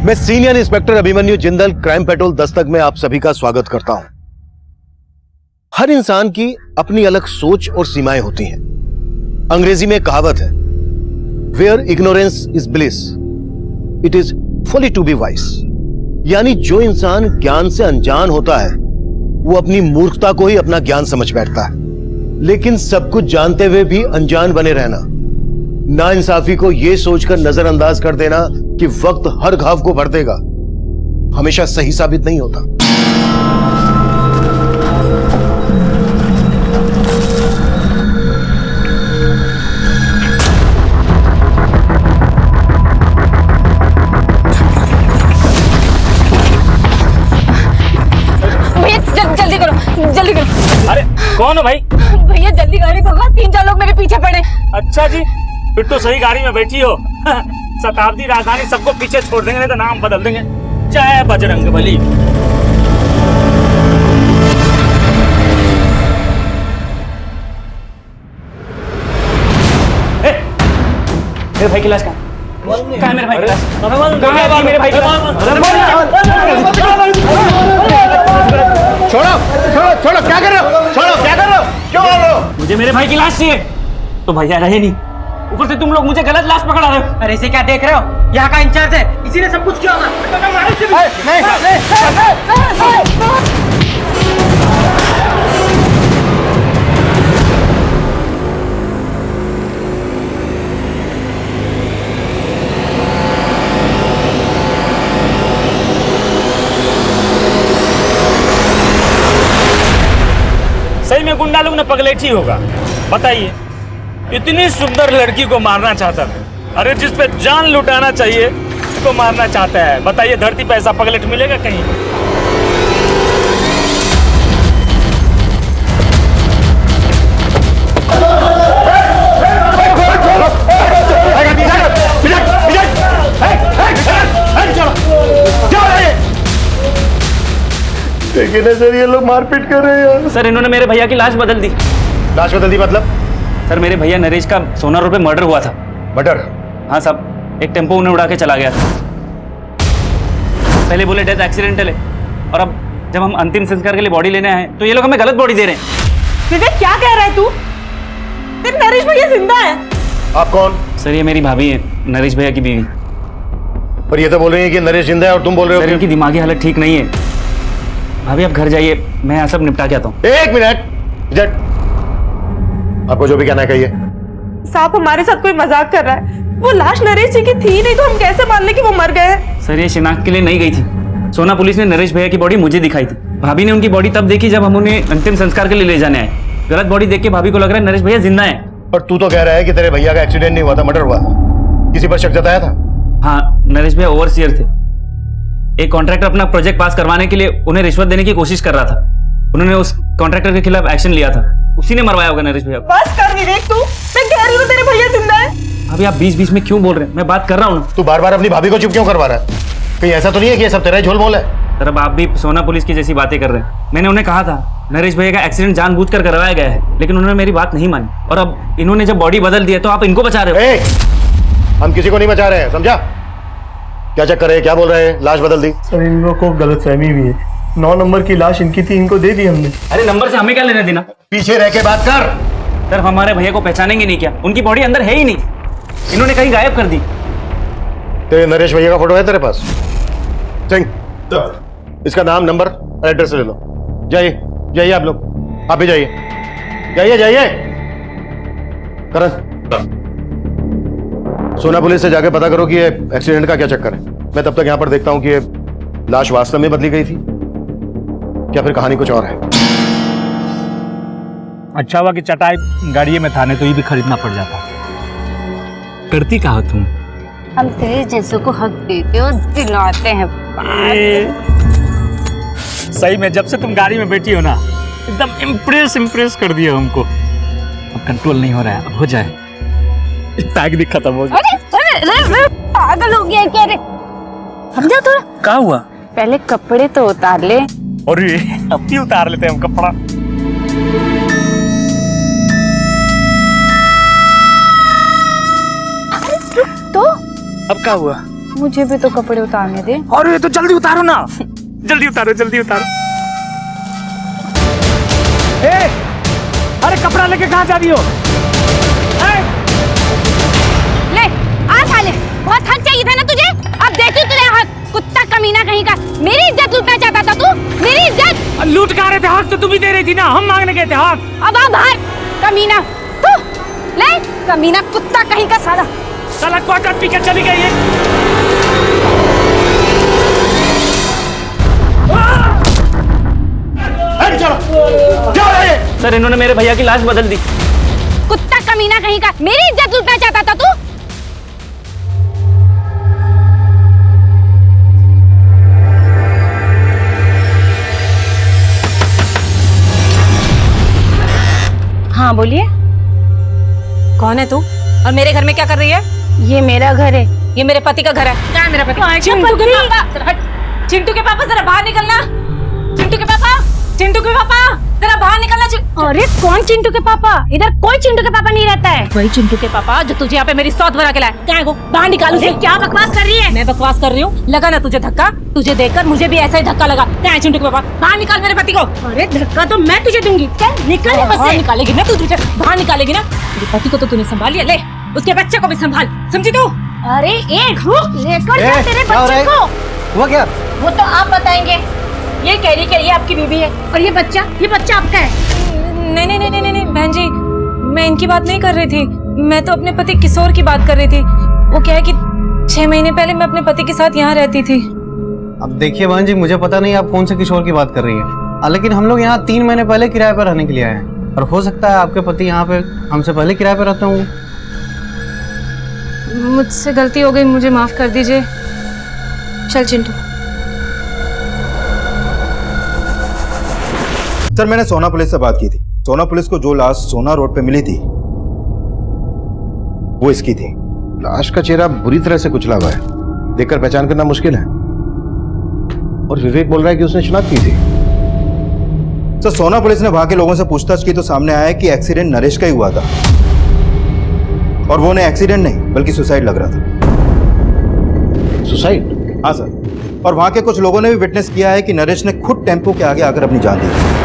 मैं senior inspector Abhimanyu Jindal crime petrol Dastak में आप सभी का स्वागत करता हूं। हर इंसान की अपनी अलग सोच और सीमाएं होती हैं। अंग्रेजी में कहावत है, where ignorance is bliss it is folly to be wise. यानी जो इंसान ज्ञान से अनजान होता है वो अपनी मूर्खता को ही अपना ज्ञान समझ बैठता है। लेकिन सब कुछ जानते हुए भी अनजान बने रहना, नाइंसाफी को यह सोचकर नजरअंदाज कर देना कि वक्त हर घाव को भर देगा, हमेशा सही साबित नहीं होता। भैया जल्दी करो, जल्दी करो। अरे कौन हो भाई? भैया जल्दी गाड़ी भगवा, 3-4 लोग मेरे पीछे पड़े। अच्छा जी, फिर तो सही गाड़ी में बैठी हो। शताब्दी राजधानी सबको पीछे छोड़ देंगे, नहीं तो नाम बदल देंगे। जय बजरंगबली। मेरे भाई की लाश कहाँ है? मेरे भाई की लाश कहाँ है? मेरे भाई की लाश छोड़ो छोड़ो छोड़ो, क्या कर रहे हो? छोड़ो, क्या कर रहे हो? क्यों बोल रहे हो? मुझे मेरे भाई की लाश चाहिए। तो भैया रहे नहीं, ऊपर से तुम लोग मुझे गलत लाश पकड़ा रहे हो। अरे इसे क्या देख रहे हो? यहाँ का इंचार्ज है, इसी ने सब कुछ किया सही में गुंडा लोग ने पगलेठी होगा। बताइए, इतनी सुंदर लड़की को मारना चाहता है। अरे जिस पे जान लुटाना चाहिए उसको मारना चाहता है। बताइए, धरती पे ऐसा पगलेट मिलेगा कहीं? देखिए ना सर, ये लोग मारपीट कर रहे हैं। सर, इन्होंने मेरे भैया की लाश बदल दी। लाश बदल दी मतलब? सर, मेरे भैया नरेश का सोना रोड पे मर्डर हुआ था। मर्डर? हाँ साहब, एक टेम्पो उन्हें उड़ा के चला गया था। पहले बोले डेथ एक्सीडेंटल है, और अब जब हम अंतिम संस्कार के लिए बॉडी लेने आए तो ये लोग हमें गलत बॉडी दे रहे हैं। विवेक, क्या कह रहा है तू? तेरे नरेश भैया जिंदा है। आप कौन? सर, ये मेरी भाभी है, नरेश भैया की बीवी। पर ये तो बोल रही है कि नरेश जिंदा है और तुम बोल रहे हो सर, इनकी दिमागी हालत ठीक नहीं है। भाभी आप घर जाइए, मैं यहाँ सब निपटा के आता हूँ। एक मिनट, आपको जो भी कहना है कहिए। साहब, हमारे साथ कोई मजाक कर रहा है। वो लाश नरेश जी की थी नहीं तो हम कैसे मान ले कि वो मर गए हैं? सर, ये शिनाख्त के लिए नहीं गई थी। सोना पुलिस ने नरेश भैया की बॉडी मुझे दिखाई थी। भाभी ने उनकी बॉडी तब देखी जब हम उन्हें अंतिम संस्कार के लिए ले जाने आए। गलत बॉडी देख के भाभी को लग रहा है नरेश भैया जिंदा है। पर तू तो कह रहा है कि तेरे भैया का एक्सीडेंट नहीं हुआ था, मर्डर हुआ था। किसी पर शक जताया था? हाँ, नरेश भैया ओवरसीयर थे। एक कॉन्ट्रैक्टर अपना प्रोजेक्ट पास करवाने के लिए उन्हें रिश्वत देने की कोशिश कर रहा था। उन्होंने उस कॉन्ट्रैक्टर के खिलाफ एक्शन लिया था, उसी ने मरवाया होगा नरेश भैया को। बस कर विवेक, तू। मैं कह रही हूँ तेरे भैया जिंदा है। अभी आप बीच-बीच में क्यों बोल रहे हैं? मैं बात कर रहा हूँ। तू बार बार अपनी भाभी को चुप क्यों करवा रहा है? कहीं ऐसा तो नहीं है कि ये सब तेरा ही झोल मोल है? सर, अब आप भी सोना पुलिस की जैसी बातें कर रहे हैं। मैंने उन्हें कहा था नरेश भैया का एक्सीडेंट जानबूझकर करवाया गया है, लेकिन उन्होंने मेरी बात नहीं मानी। और अब इन्होंने जब बॉडी बदल दी है तो आप इनको बचा रहे हो। हम किसी को नहीं बचा रहे हैं, समझा? क्या चक्कर है? क्या बोल रहे हैं? लाश बदल दी? सर, इन लोगों को गलतफहमी हुई है। 9 नंबर की लाश इनकी थी, इनको दे दी हमने। अरे नंबर से हमें क्या लेना देना? पीछे रह के बात कर। सर, हमारे भैया को पहचानेंगे नहीं क्या? उनकी बॉडी अंदर है ही नहीं, इन्होंने कहीं गायब कर दी। तेरे नरेश भैया का फोटो है तेरे पास? सिंह, इसका नाम, नंबर और एड्रेस ले लो। जाइए जाइए, आप लोग आप भी जाइए, जाइए जाइए। करण, सोना पुलिस से जाके पता करो कि ये एक्सीडेंट का क्या चक्कर है। मैं तब तक यहां पर देखता हूं कि ये लाश वास्तव में बदली गई थी क्या फिर कहानी कुछ और है। अच्छा हुआ कि चटाई गाड़ी में था, नहीं तो ये भी खरीदना पड़ जाता। करती क्या हो तुम? हम तेरे जैसों को हक देते हो, दिलाते हैं। सही में जब से तुम गाड़ी में बैठी हो ना, एकदम इम्प्रेस कर दिया हमको। अब कंट्रोल नहीं हो रहा है, अब हो जाए। पैक भी खत्म हो जाए। अरे पागल हो गया क्या रे? समझा थोड़ा? क्या हुआ? पहले कपड़े तो उतार ले। और ये अब भी उतार लेते हैं हम कपड़ा। तो अब क्या हुआ? मुझे भी तो कपड़े उतारने दे। अरे तो जल्दी उतारो ना, जल्दी उतारो जल्दी उतारो। अरे कपड़ा लेके कहाँ जा रही हो? ले आ साले, बहुत हक चाहिए था ना तुझे। अब देखी तुझे हक, कुत्ता कमीना कहीं का। मेरी इज्जत लूटना चाहता था तू, मेरी इज्जत। लूट कहाँ रहे थे? हक तो तुम ही दे रही थी ना, हम मांगने गए थे हक। अब आ बाहर कमीना तू। ले कमीना कुत्ता कहीं का साला। साला क्वार्टर पी के चली गई है। सर इन्होंने मेरे भैया की लाश बदल दी। कुत्ता कमीना कहीं का, मेरी इज्जत लूटना चाहता था तू। हाँ बोलिए। कौन है तू और मेरे घर में क्या कर रही है? ये मेरा घर है। ये मेरे पति का घर है। क्या है मेरा पति? चिंटू के पापा, जरा हट। चिंटू के पापा जरा बाहर निकलना। चिंटू के पापा, चिंटू के पापा जरा बाहर निकलना। अरे कौन चिंटू के पापा? इधर कोई चिंटू के पापा नहीं रहता है। वही चिंटू के पापा जो तुझे यहाँ पे मेरी सौत बना के लाए। क्या है वो? बाहर निकालो से। क्या बकवास कर रही है? मैं बकवास कर रही हूँ? लगा ना तुझे धक्का? तुझे देखकर मुझे भी ऐसा ही धक्का लगा। क्या है चिंटू के पापा? बाहर निकाल मेरे पति को। अरे धक्का तो मैं तुझे दूंगी। चल निकल यहाँ से। निकालेगी ना तू? तुझे बाहर निकालेगी ना? मेरे पति को तो तूने संभाल लिया, ले उसके बच्चे को भी संभाल, समझी तू? अरे एक रुक, लेकर जा तेरे बच्चे को। हुआ क्या? वो तो आप बताएंगे। ये कह रही कि ये आपकी बीवी है और ये बच्चा आपका है। नहीं नहीं नहीं नहीं नहीं बहन जी, मैं इनकी बात नहीं कर रही थी। मैं तो अपने पति किशोर की बात कर रही थी। वो क्या है कि 6 महीने पहले मैं अपने पति के साथ यहाँ रहती थी। अब देखिए बहन जी, मुझे पता नहीं आप कौन से किशोर की बात कर रही हैं, लेकिन हम लोग यहाँ 3 महीने पहले किराए पर रहने के लिए आए हैं और हो सकता है आपके पति यहाँ पे हमसे पहले किराए पर रहते होंगे। मुझसे गलती हो गई, मुझे माफ कर दीजिए। चल चिंटू। सर मैंने सोना पुलिस से बात की थी। सोना पुलिस को जो लाश सोना रोड पे मिली थी वो इसकी थी। लाश का चेहरा बुरी तरह से कुचला हुआ है, देखकर पहचान करना मुश्किल है। और विवेक बोल रहा है कि उसने शनाख्त की थी। सर सोना पुलिस ने वहां के लोगों से पूछताछ की तो सामने आया कि एक्सीडेंट नरेश का ही हुआ था और वो उन्हें एक्सीडेंट नहीं बल्कि सुसाइड लग रहा था। सुसाइड? हाँ सर, और वहां के कुछ लोगों ने भी विटनेस किया है कि नरेश ने खुद टेम्पो के आगे आकर अपनी जान दी थी।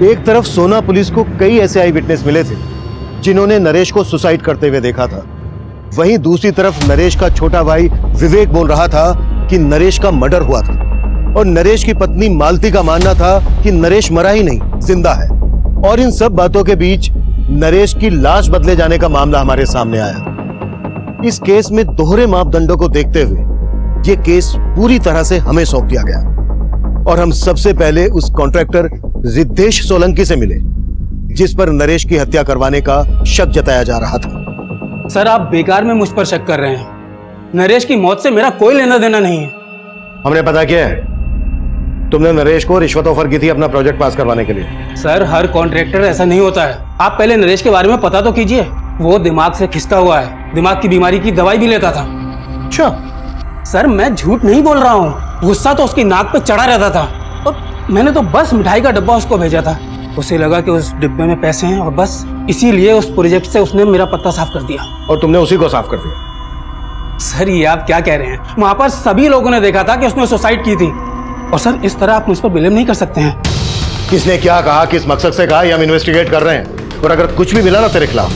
एक तरफ सोना पुलिस को कई ऐसे आई विटनेस मिले थे जिन्होंने नरेश को सुसाइड करते हुए देखा था, वहीं दूसरी तरफ नरेश का छोटा भाई विवेक बोल रहा था कि नरेश का मर्डर हुआ था और नरेश की पत्नी मालती का मानना था कि नरेश मरा ही नहीं, जिंदा है। और इन सब बातों के बीच नरेश की लाश बदले जाने का मामला हमारे सामने आया। इस केस में दोहरे मापदंडों को देखते हुए ये केस पूरी तरह से हमें सौंप दिया गया और हम सबसे पहले उस कॉन्ट्रैक्टर रिद्धेश सोलंकी से मिले जिस पर नरेश की हत्या करवाने का शक जताया जा रहा था। सर आप बेकार में मुझ पर शक कर रहे हैं। नरेश की मौत से मेरा कोई लेना देना नहीं है। हमने पता किया है, तुमने नरेश को रिश्वत ऑफर की थी अपना प्रोजेक्ट पास करवाने के लिए। सर हर कॉन्ट्रैक्टर ऐसा नहीं होता है। आप पहले नरेश के बारे में पता तो कीजिए। वो दिमाग से खिसका हुआ है, दिमाग की बीमारी की दवाई भी लेता था। अच्छा सर मैं झूठ नहीं बोल रहा हूँ, गुस्सा तो उसकी नाक पे चढ़ा रहता था और मैंने तो बस मिठाई का डब्बा उसको भेजा था। उसे लगा कि उस डिब्बे में पैसे हैं और बस इसीलिए उस प्रोजेक्ट से उसने मेरा पत्ता साफ कर दिया। और तुमने उसी को साफ कर दिया? सर ये आप क्या कह रहे हैं? वहां पर सभी लोगों ने देखा था कि उसने सुसाइड की थी और सर इस तरह आप मुझ पर ब्लेम नहीं कर सकते हैं। किसने क्या कहा, किस मकसद से कहा, ये हम इन्वेस्टिगेट कर रहे हैं और अगर कुछ भी मिला ना तेरे खिलाफ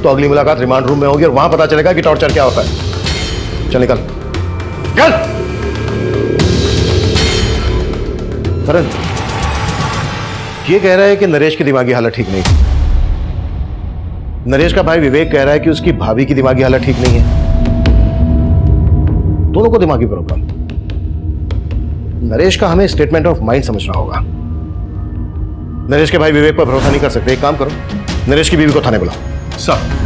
तो अगली मुलाकात रिमांड रूम में होगी और वहां पता चलेगा कि टॉर्चर क्या होता है। चल निकल चल। करण ये कह रहा है कि नरेश की दिमागी हालत ठीक नहीं थी। नरेश का भाई विवेक कह रहा है कि उसकी भाभी की दिमागी हालत ठीक नहीं है। दोनों को दिमागी प्रॉब्लम। नरेश का हमें स्टेटमेंट ऑफ माइंड समझना होगा। नरेश के भाई विवेक पर भरोसा नहीं कर सकते। एक काम करो, नरेश की बीवी को थाने बुलाओ। सर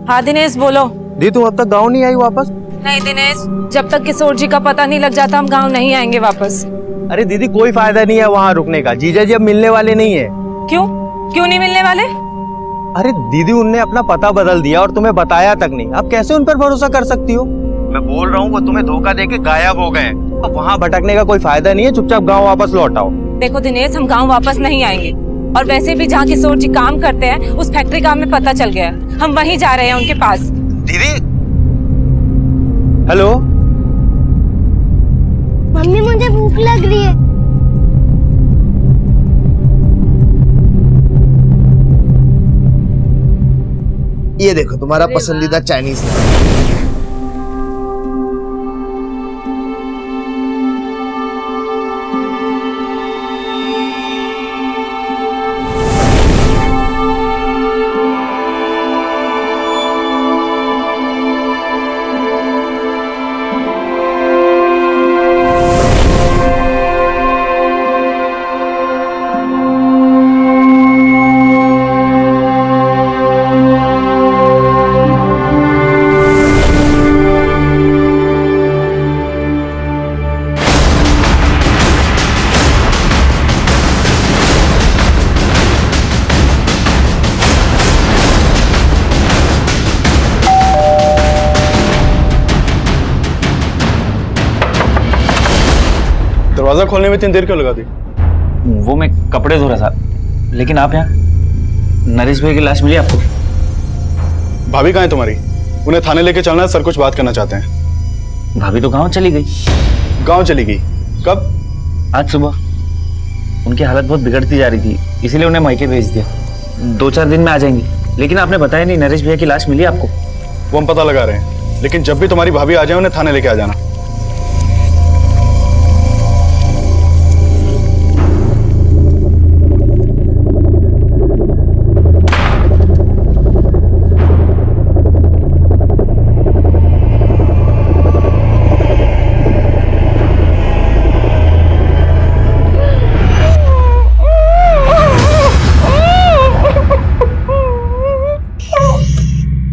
हाँ दिनेश बोलो। दी तुम अब तक गाँव नहीं आई वापस? नहीं दिनेश, जब तक किशोर जी का पता नहीं लग जाता हम गाँव नहीं आएंगे वापस। अरे दीदी कोई फायदा नहीं है वहाँ रुकने का, जीजा जी अब मिलने वाले नहीं है। क्यों? क्यों नहीं मिलने वाले? अरे दीदी, उनने अपना पता बदल दिया और तुम्हें बताया तक नहीं। आप कैसे उन पर भरोसा कर सकती हो? मैं बोल रहा हूँ वो तुम्हें धोखा देके गायब हो गए। अब वहाँ भटकने का कोई फायदा नहीं है, चुपचाप गाँव वापस लौट आओ। देखो दिनेश, हम गांव वापस नहीं आएंगे, और वैसे भी जहाँ किशोर जी काम करते हैं उस फैक्ट्री का हमें पता चल गया। हम वहीं जा रहे हैं उनके पास। दीदी, हेलो मम्मी, मुझे भूख लग रही है। ये देखो तुम्हारा पसंदीदा चाइनीज। दरवाजा खोलने में इतनी देर क्यों लगा दी? वो मैं कपड़े धो रहा था, लेकिन आप यहाँ? नरेश भाई की लाश मिली आपको? भाभी कहाँ है तुम्हारी? उन्हें थाने लेके चलना है, सर कुछ बात करना चाहते हैं। भाभी तो गांव चली गई। गांव चली गई? कब? आज सुबह। उनकी हालत बहुत बिगड़ती जा रही थी, इसीलिए उन्हें मायके भेज दिया। 2-4 दिन में आ जाएंगी। लेकिन आपने बताया नहीं, नरेश भैया की लाश मिली आपको? वो हम पता लगा रहे हैं, लेकिन जब भी तुम्हारी भाभी आ जाए उन्हें थाने लेके आ जाना।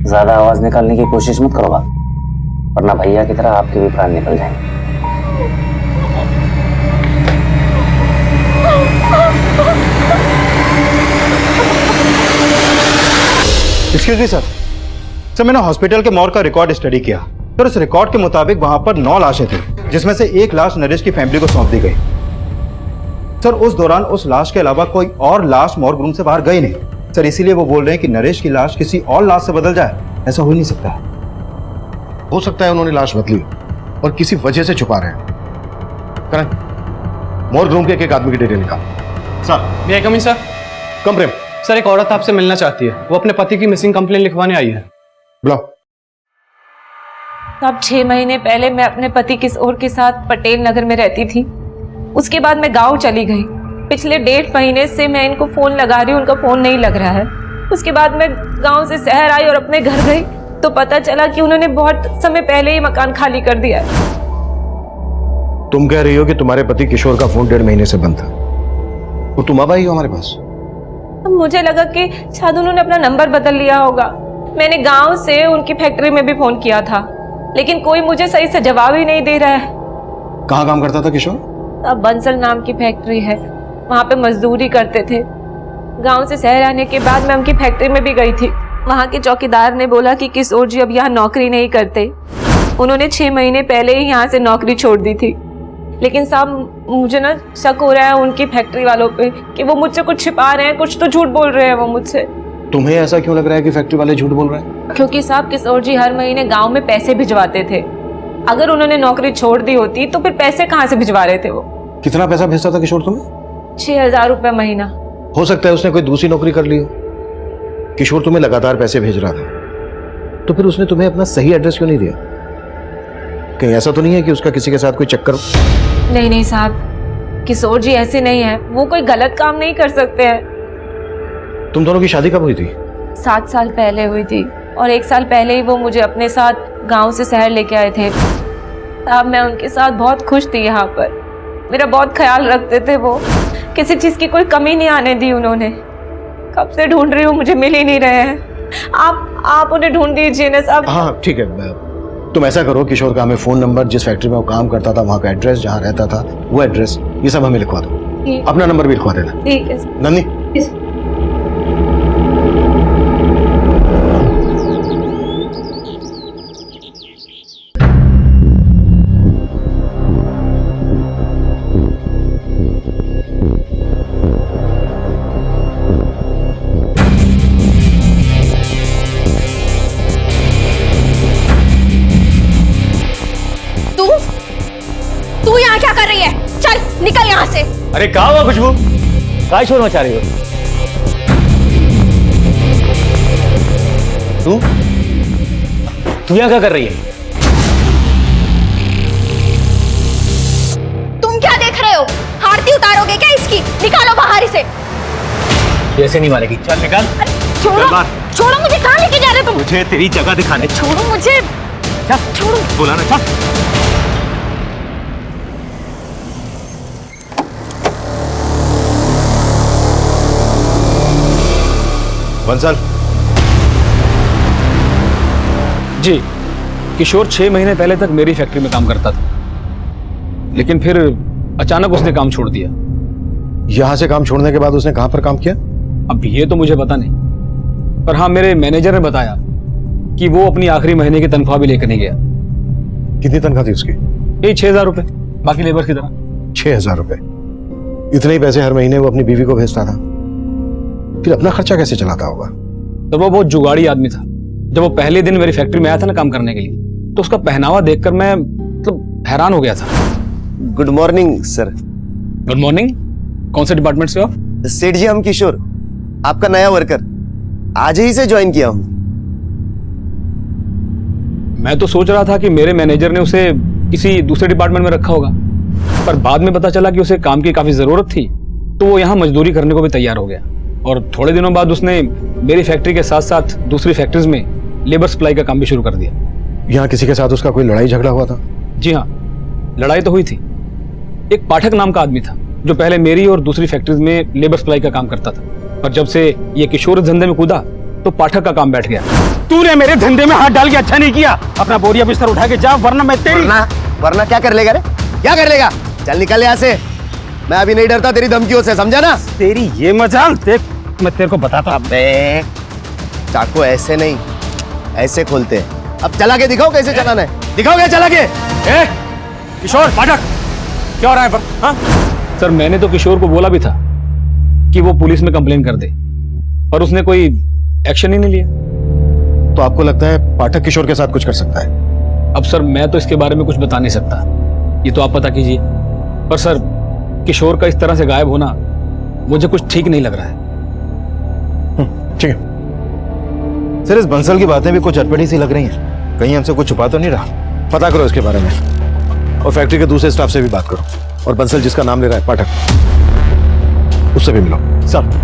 ज्यादा आवाज निकालने की कोशिश मत करो, वरना भैया की तरह आपके भी प्राण निकल जाएंगे। Excuse me sir. सर, मैंने हॉस्पिटल के मॉर्ग का रिकॉर्ड स्टडी किया। सर, उस रिकॉर्ड के मुताबिक वहां पर 9 लाशें थी, जिसमें से एक लाश नरेश की फैमिली को सौंप दी गई। सर, उस दौरान उस लाश के अलावा कोई और लाश मॉर्ग रूम से बाहर गई नहीं। सर, इसीलिए वो बोल रहे हैं कि नरेश की लाश किसी और लाश से बदल जाए। ऐसा हो ही नहीं सकता। हो सकता है उन्होंने लाश बदली और किसी वजह से छुपा रहे हैं। करें, मॉर्ग रूम के एक आदमी की डिटेल निकाल। सर, मैं कम सर। कम प्रेम। सर, एक औरत आपसे मिलना चाहती है। वो अपने पति की मिसिंग कंप्लेंट लिखवाने आई है। बुलाओ। अब 6 महीने पहले मैं अपने पति किशोर के साथ पटेल नगर में रहती थी। उसके बाद मैं गांव चली गई। पिछले 1.5 महीने से मैं इनको फोन लगा रही हूँ, उनका फोन नहीं लग रहा है। उसके बाद मैं गांव से शहर आई और अपने घर गई तो पता चला कि उन्होंने बहुत समय पहले ही मकान खाली कर दिया है। तुम कह रही हो कि तुम्हारे पति किशोर का फोन 1.5 महीने से बंद था और तुम अब आई हो हमारे पास? मुझे लगा कि शायद उन्होंने अपना नंबर बदल लिया होगा। मैंने गांव से उनकी फैक्ट्री में भी फोन किया था, लेकिन कोई मुझे सही से जवाब ही नहीं दे रहा है। कहाँ काम करता था किशोर? अब बंसल नाम की फैक्ट्री है, वहाँ पे मजदूरी करते थे। गांव से शहर आने के बाद मैं उनकी फैक्ट्री में भी गई थी। वहाँ के चौकीदार ने बोला कि किशोर जी अब यहाँ नौकरी नहीं करते। उन्होंने 6 महीने पहले ही यहाँ से नौकरी छोड़ दी थी। लेकिन साहब, मुझे ना शक हो रहा है उनकी फैक्ट्री वालों पे कि वो मुझसे कुछ छिपा रहे हैं, कुछ तो झूठ बोल रहे हैं वो मुझसे। तुम्हें ऐसा क्यों लग रहा है कि फैक्ट्री वाले झूठ बोल रहे हैं? क्योंकि साहब, किशोर जी हर महीने गांव में पैसे भिजवाते थे। अगर उन्होंने नौकरी छोड़ दी होती तो फिर पैसे कहाँ से भिजवा रहे थे वो? कितना पैसा भेजता था किशोर तुम्हें? 6,000 रुपये महीना। हो सकता है उसने कोई दूसरी नौकरी कर ली हो। किशोर तुम्हें लगातार पैसे भेज रहा था, तो फिर उसने तुम्हें अपना सही एड्रेस क्यों नहीं दिया? कहीं ऐसा तो नहीं है कि उसका किसी के साथ कोई चक्कर हो? नहीं नहीं साहब, किशोर जी ऐसे नहीं है। वो कोई गलत काम नहीं कर सकते हैं। तुम दोनों की शादी कब हुई थी? 7 साल पहले हुई थी और 1 साल पहले ही वो मुझे अपने साथ गांव से शहर लेके आए थे। अब मैं उनके साथ बहुत खुश थी। यहाँ पर मेरा बहुत ख्याल रखते थे वो। किसी चीज़ की कोई कमी नहीं आने दी उन्होंने। कब से ढूंढ रही हूँ, मुझे मिल ही नहीं रहे हैं। आप उन्हें ढूंढ दीजिए ना साहब। हाँ ठीक है, तुम ऐसा करो, किशोर का हमें फ़ोन नंबर, जिस फैक्ट्री में वो काम करता था वहाँ का एड्रेस, जहाँ रहता था वो एड्रेस, ये सब हमें लिखवा दो। अपना नंबर भी लिखवा देना। ठीक है नंदी। यहाँ से। अरे कहाँ हुआ खुशबू, क्या शोर मचा रही हो? तू यहाँ क्या कर रही है? तुम क्या देख रहे हो? आरती उतारोगे क्या इसकी? निकालो बाहर इसे। ऐसे नहीं मारेगी, चल निकाल। छोड़ो, छोड़ो मुझे, कहाँ लेके जा रहे हो तुम? मुझे तेरी जगह दिखाने। छोड़ो मुझे, छोड़ो। बोला ना, चल। बंसल, जी, किशोर 6 महीने पहले तक मेरी फैक्ट्री में काम करता था, लेकिन फिर अचानक उसने काम छोड़ दिया। यहां से काम छोड़ने के बाद उसने कहां पर काम किया? अब ये तो मुझे पता नहीं, पर हाँ मेरे मैनेजर ने बताया कि वो अपनी आखिरी महीने की तनख्वाह भी लेकर नहीं गया। कितनी तनख्वाह थी उसकी? यही 6,000 रुपए, बाकी लेबर की तरह। 6,000 रुपए? इतने ही पैसे हर महीने वो अपनी बीवी को भेजता था, फिर अपना खर्चा कैसे चलाता होगा? तो वो बहुत जुगाड़ी आदमी था। जब वो पहले दिन मेरी फैक्ट्री में आया था ना काम करने के लिए, तो उसका पहनावा देखकर मैं मतलब हैरान हो गया था। Good morning sir. Good morning. कौन से डिपार्टमेंट से हो? सेठ जी, हम किशोर, आपका नया वर्कर, आज ही से ज्वाइन किया हूं। मैं तो सोच रहा था कि मेरे मैनेजर ने उसे किसी दूसरे डिपार्टमेंट में रखा होगा, पर बाद में पता चला कि उसे काम की काफी जरूरत थी, तो वो यहाँ मजदूरी करने को भी तैयार हो गया। और थोड़े दिनों बाद उसने मेरी फैक्ट्री के साथ साथ दूसरी फैक्ट्रीज में लेबर सप्लाई का काम भी शुरू कर दिया। यहाँ किसी के साथ उसका कोई लड़ाई झगड़ा हुआ था? जी हाँ, लड़ाई तो हुई थी। एक पाठक नाम का आदमी था जो पहले मेरी और दूसरी फैक्ट्रीज में लेबर सप्लाई का काम करता था, पर जब से ये किशोर इस धंधे में कूदा तो पाठक का काम बैठ गया। तूने मेरे धंधे में हाथ डाल के अच्छा नहीं किया। अपना बोरिया बिस्तर उठा के जा, वरना मैं तेरी वरना क्या कर लेगा रे? क्या कर लेगा? चल निकल यहाँ से। मैं अभी नहीं डरता तेरी धमकियों से, समझा ना? तेरी ये मजाल देख, मैं तेरे को बताता। अबे चाकू ऐसे नहीं, ऐसे खोलते हैं। अब चला के दिखाओ कैसे चलाना है, दिखाओगे चला के? किशोर, पाठक क्या हो रहा है पर? हाँ? सर, मैंने तो किशोर को बोला भी था कि वो पुलिस में कंप्लेन कर दे, पर उसने कोई एक्शन ही नहीं लिया। तो आपको लगता है पाठक किशोर के साथ कुछ कर सकता है? अब सर, मैं तो इसके बारे में कुछ बता नहीं सकता, ये तो आप पता कीजिए। पर सर, किशोर का इस तरह से गायब होना मुझे कुछ ठीक नहीं लग रहा है। ठीक है सर, इस बंसल की बातें भी कुछ अटपटी सी लग रही हैं। कहीं हमसे कुछ छुपा तो नहीं रहा? पता करो इसके बारे में, और फैक्ट्री के दूसरे स्टाफ से भी बात करो, और बंसल जिसका नाम ले रहा है पाठक, उससे भी मिलो। सर,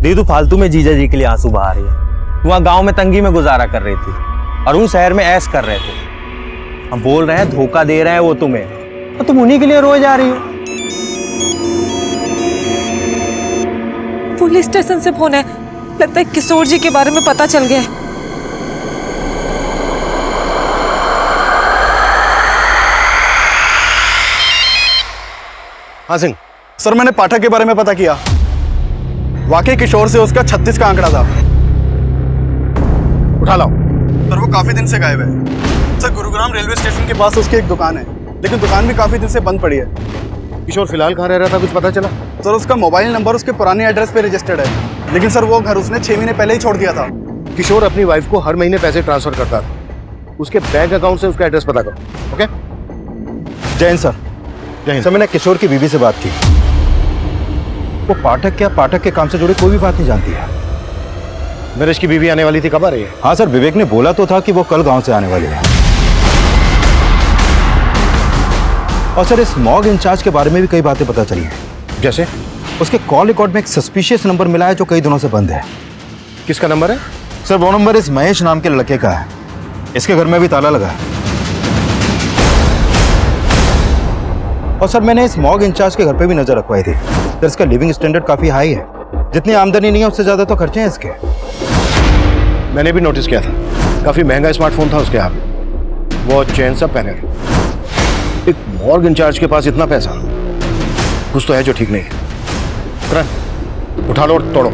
दीदू फालतू में जीजा जी के लिए आंसू बहा रही है। वहाँ गांव में तंगी में गुजारा कर रही थी और वो शहर में ऐश कर रहे थे। हम बोल रहे हैं धोखा दे रहे हैं वो तुम्हें, और तुम उन्हीं के लिए रोए जा रही हो। पुलिस स्टेशन से फोन है, लगता है किशोर जी के बारे में पता चल गया। हाँ सिंह। सर, मैंने पाठक के बारे में पता किया। वाकई किशोर से उसका 36 का आंकड़ा था। उठा लाओ। सर, वो काफी दिन से गायब है। सर, गुरुग्राम रेलवे स्टेशन के पास उसकी एक दुकान है, लेकिन दुकान भी काफी दिन से बंद पड़ी है। किशोर फिलहाल कहाँ रह रहा था, कुछ पता चला? सर, उसका मोबाइल नंबर उसके पुराने एड्रेस पे रजिस्टर्ड है, लेकिन सर वो घर उसने 6 महीने पहले ही छोड़ दिया था। किशोर अपनी वाइफ को हर महीने पैसे ट्रांसफर करता था। उसके बैंक अकाउंट से उसका एड्रेस पता करो। ओके? जय हिंद सर। जय हिंद। सर, मैंने किशोर की बीवी से बात की। वो पाठक के काम से जुड़ी कोई भी बात नहीं जानती है। नरेश की बीवी आने वाली थी, कब आ रही है? हाँ सर, विवेक ने बोला तो था कि वो कल गांव से आने वाली है। और सर, इस मॉग इंचार्ज के बारे में भी कई बातें पता चली हैं। जैसे? उसके कॉल रिकॉर्ड में एक सस्पिशियस नंबर मिला है जो कई दिनों से बंद है। किसका नंबर है? सर, वो नंबर इस महेश नाम के लड़के का है। इसके घर में भी ताला लगा है। और सर, मैंने इस मॉग इंचार्ज के घर पे भी नजर रखवाई थी। सर, इसका लिविंग स्टैंडर्ड काफी हाई है। जितनी आमदनी नहीं है उससे ज्यादा तो खर्चे हैं इसके। मैंने भी नोटिस किया था। काफी महंगा स्मार्टफोन था उसके हाथ में, वो चैन सा पहने रहे। एक मॉर्ग इंचार्ज के पास इतना पैसा, कुछ तो है जो ठीक नहीं है। करण, उठा लो और तोड़ो।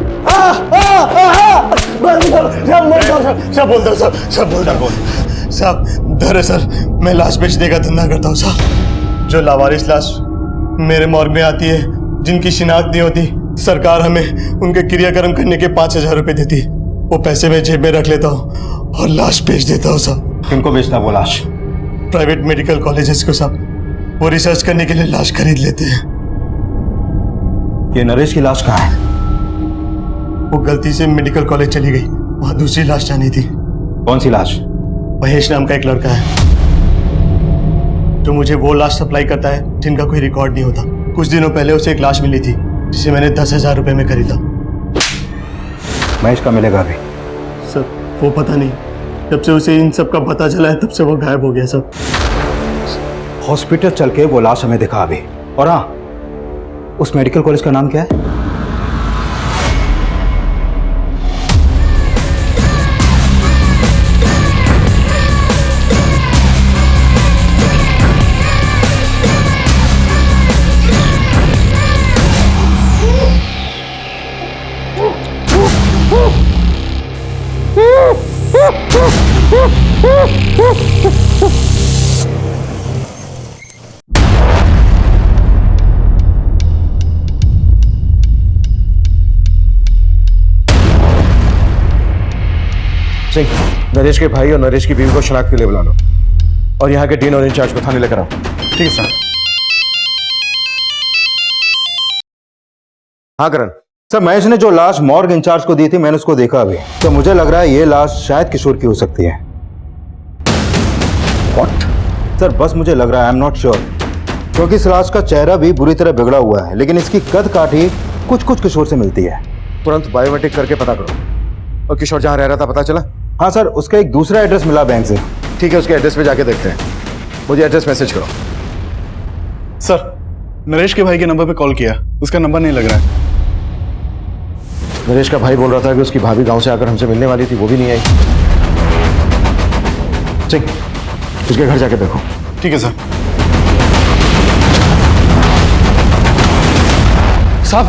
सब बोलता हूँ सब बोलता हूँ साहब। दरअसल मैं लाश बेचने का धंधा करता हूँ साहब। जो लावारिस लाश मेरे मॉर्ग में आती है, जिनकी शिनाख्त नहीं होती, सरकार हमें उनके क्रियाक्रम करने के 5,000 रुपए देती है। वो पैसे मैं जेब में रख लेता हूँ और लाश बेच देता हूँ साहब। किनको बेचता वो लाश? प्राइवेट मेडिकल कॉलेजेस को साहब। वो रिसर्च करने के लिए लाश खरीद लेते हैं। ये नरेश की लाश कहाँ है? वो गलती से मेडिकल कॉलेज चली गई, वहां दूसरी लाश जानी थी। कौन सी लाश? महेश नाम का एक लड़का है जो मुझे वो लाश सप्लाई करता है जिनका कोई रिकॉर्ड नहीं होता। कुछ दिनों पहले उसे एक लाश मिली थी जिसे मैंने 10,000 रुपए में खरीदा। महेश का मिलेगा अभी? सर वो पता नहीं, जब से उसे इन सब का पता चला है तब से वो गायब हो गया सब। हॉस्पिटल चल के वो लाश हमें दिखा अभी। और हाँ, उस मेडिकल कॉलेज का नाम क्या है? सिंह, नरेश के भाई और नरेश की बीवी को शनाख्त के लिए बुला लो और यहाँ के डीन और इंचार्ज को थाने लेकर आओ। ठीक है सर। हाँ करण। सर, महेश ने जो लाश मॉर्ग इंचार्ज को दी थी, मैंने उसको देखा अभी। तो मुझे लग रहा है ये लाश शायद किशोर की हो सकती है। What? सर बस मुझे लग रहा है, आई एम नॉट श्योर, क्योंकि इस लाश का चेहरा भी बुरी तरह बिगड़ा हुआ है, लेकिन इसकी कद काठी कुछ कुछ किशोर से मिलती है। तुरंत बायोमेट्रिक करके पता करो। और किशोर जहाँ रह रहा था पता चला? हाँ सर, उसका एक दूसरा एड्रेस मिला बैंक से। ठीक है, उसके एड्रेस पे जाके देखते हैं। मुझे एड्रेस मैसेज करो। सर, नरेश के भाई के नंबर पे कॉल किया, उसका नंबर नहीं लग रहा है। नरेश का भाई बोल रहा था कि उसकी भाभी गांव से आकर हमसे मिलने वाली थी, वो भी नहीं आई। सिंह, उसके घर जाके देखो। ठीक है सर। साहब,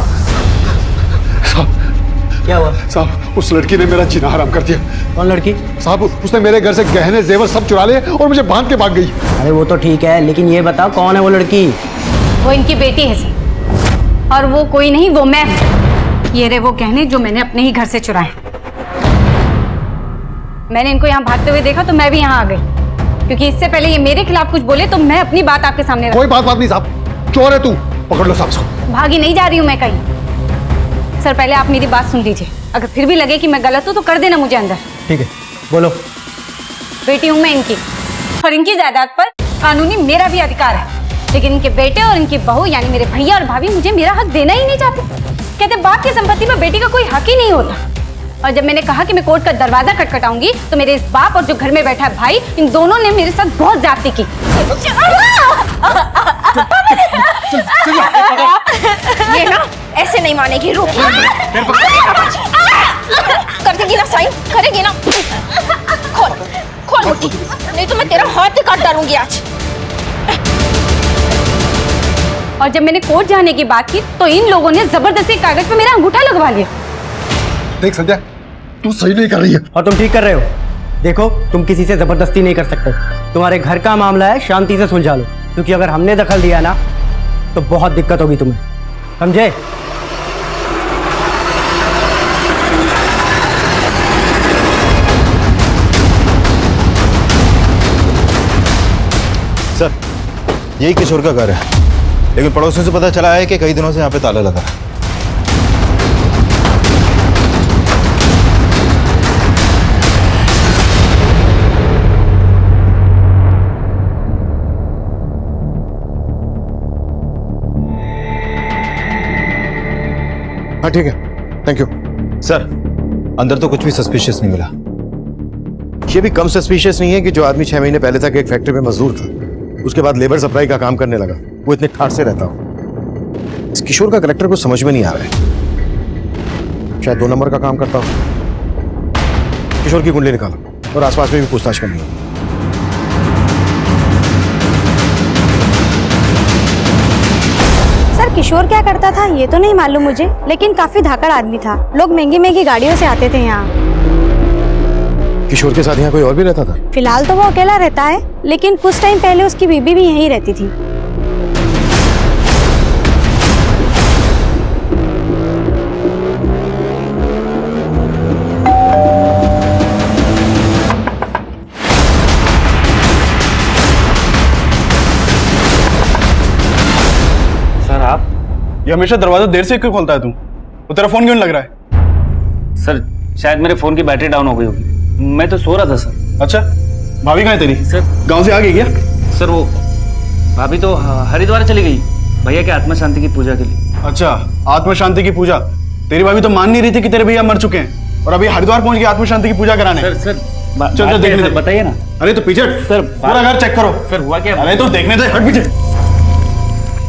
क्या हुआ? साहब उस लड़की ने मेरा जीना हराम कर दिया। कौन लड़की? साहब उसने मेरे घर से गहने जेवर सब चुरा लिए और मुझे बांध के भाग गई। अरे वो तो ठीक है, लेकिन ये बताओ कौन है वो लड़की? वो इनकी बेटी है सर, और वो कोई नहीं, वो मैं हूं। ये रहे वो गहने जो मैंने अपने ही घर से चुराए। मैंने इनको यहाँ भागते हुए देखा तो मैं भी यहाँ आ गई, क्योंकि इससे पहले ये मेरे खिलाफ कुछ बोले तो मैं अपनी बात आपके सामने कोई बात नहीं साहब, चोर है तू, पकड़ लो साहब इसको। भागी नहीं जा रही हूँ मैं कहीं। सर पहले आप मेरी बात सुन लीजिए, अगर फिर भी लगे कि मैं गलत हूँ तो कर देना मुझे अंदर। ठीक है, बोलो। बेटी हूँ मैं इनकी, और इनकी जायदाद पर कानूनी मेरा भी अधिकार है, लेकिन इनके बेटे और इनकी बहू यानी मेरे भैया और भाभी मुझे मेरा हक देना ही नहीं चाहते। कहते बाप की संपत्ति में बेटी का कोई हक ही नहीं होता। और जब मैंने कहा कि मैं कोर्ट का दरवाजा खटखटाऊंगी तो मेरे इस बाप और जो घर में बैठा है भाई, इन दोनों ने मेरे साथ बहुत ज्यादती की। ये ना ऐसे नहीं मानेगी, रुक। कर देगी ना साइन, करेगी ना। खोल खोल मुट्ठी, नहीं तो मैं तेरा हाथ ही काट डालूंगी आज। और जब मैंने कोर्ट जाने की बात की तो इन लोगों ने जबरदस्ती कागज पे मेरा अंगूठा लगवा लिया। देख संध्या, तू सही नहीं कर रही है। और तुम ठीक कर रहे हो। देखो, तुम किसी से जबरदस्ती नहीं कर सकते। तुम्हारे घर का मामला है, शांति से सुलझा लो, क्योंकि अगर हमने दखल दिया ना तो बहुत दिक्कत होगी तुम्हें, समझे? सर, यही किशोर का घर है, लेकिन पड़ोसियों से पता चला है कि कई दिनों से यहाँ पे ताला लगा है। हाँ ठीक है, थैंक यू। सर, अंदर तो कुछ भी सस्पिशियस नहीं मिला। ये भी कम सस्पिशियस नहीं है कि जो आदमी 6 महीने पहले तक एक फैक्ट्री में मजदूर था, उसके बाद लेबर सप्लाई का काम करने लगा, वो इतने ठाट से रहता हो। इस किशोर का करेक्टर को समझ में नहीं आ रहा है। शायद 2 नंबर का काम करता हो। किशोर की कुंडली निकालो। और आसपास में भी पूछताछ करनी होगी। सर किशोर क्या करता था ये तो नहीं मालूम मुझे, लेकिन काफी धाकड़ आदमी था। लोग महंगी महंगी गाड़ियों से आते थे यहाँ। किशोर के साथ यहाँ कोई और भी रहता था? फिलहाल तो वो अकेला रहता है, लेकिन कुछ टाइम पहले उसकी बीबी भी यहीं रहती थी। सर आप? ये हमेशा दरवाजा देर से क्यों खोलता है तू? वो तेरा फोन क्यों नहीं लग रहा है? सर शायद मेरे फोन की बैटरी डाउन हो गई होगी, मैं तो सो रहा था सर। अच्छा, भाभी कहाँ है तेरी? सर गांव से आ गई क्या? सर वो भाभी तो हरिद्वार चली गई भैया के आत्मा शांति की पूजा के लिए। अच्छा, आत्मा शांति की पूजा। तेरी भाभी तो मान नहीं रही थी कि तेरे भैया मर चुके हैं और अभी हरिद्वार पहुंच गई आत्मा शांति की पूजा कराने। सर चल देखने दे। बताइए ना। अरे तो पीछे हट। सर पूरा घर चेक करो। सर हुआ क्या? अरे तो देखने दे, हट पीछे।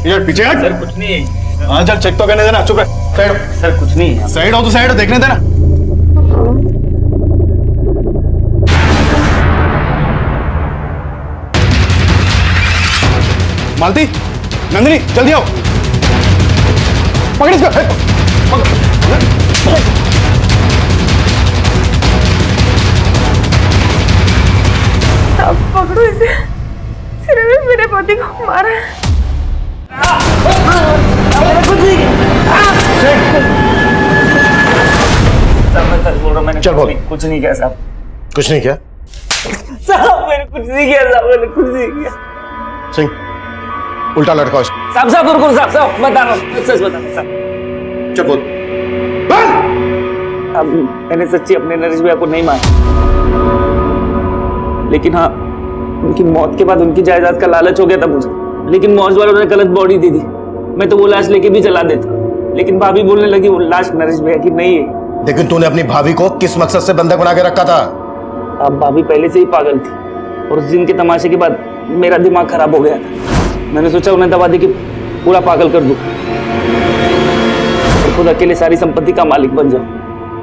यार पीछे हट। सर कुछ नहीं है। हाँ चल चेक तो करने देना, चुप रह। साइड हो। सर कुछ नहीं है। साइड हो तो साइड हो, देखने देना। मालती, नंदिनी जल्दी आओ। पकड़ इसको। अब पकड़ो इसे, सिर्फ मेरे पति को मारा है। मैंने चल बोल। कुछ नहीं किया साहब। कुछ नहीं किया? साहब मैंने कुछ नहीं किया साहब, मैंने कुछ नहीं किया। सिंह उल्टा लटकाओ इसको। साहब रुको साहब बता रहा हूँ, सच बता रहा हूँ साहब। चल बोल। अब मैंने सच्ची अपने नरेश भैया को नहीं मारा, लेकिन हाँ उनकी मौत के बाद उनकी जायदाद का लालच हो गया था मुझे। लेकिन मौज वालों ने गलत बॉडी दी थी, मैं तो वो लाश लेके भी चला देता, लेकिन भाभी बोलने लगी वो लाश नरेश भैया की नहीं है। लेकिन तूने अपनी भाभी को किस मकसद से बंधक बना के रखा था? अब भाभी पहले से ही पागल थी और उस दिन के तमाशे के बाद मेरा दिमाग खराब हो गया था। मैंने सोचा उन्हें दबा दे के पूरा पागल कर दूं और खुद अकेले सारी संपत्ति का मालिक बन जाऊं।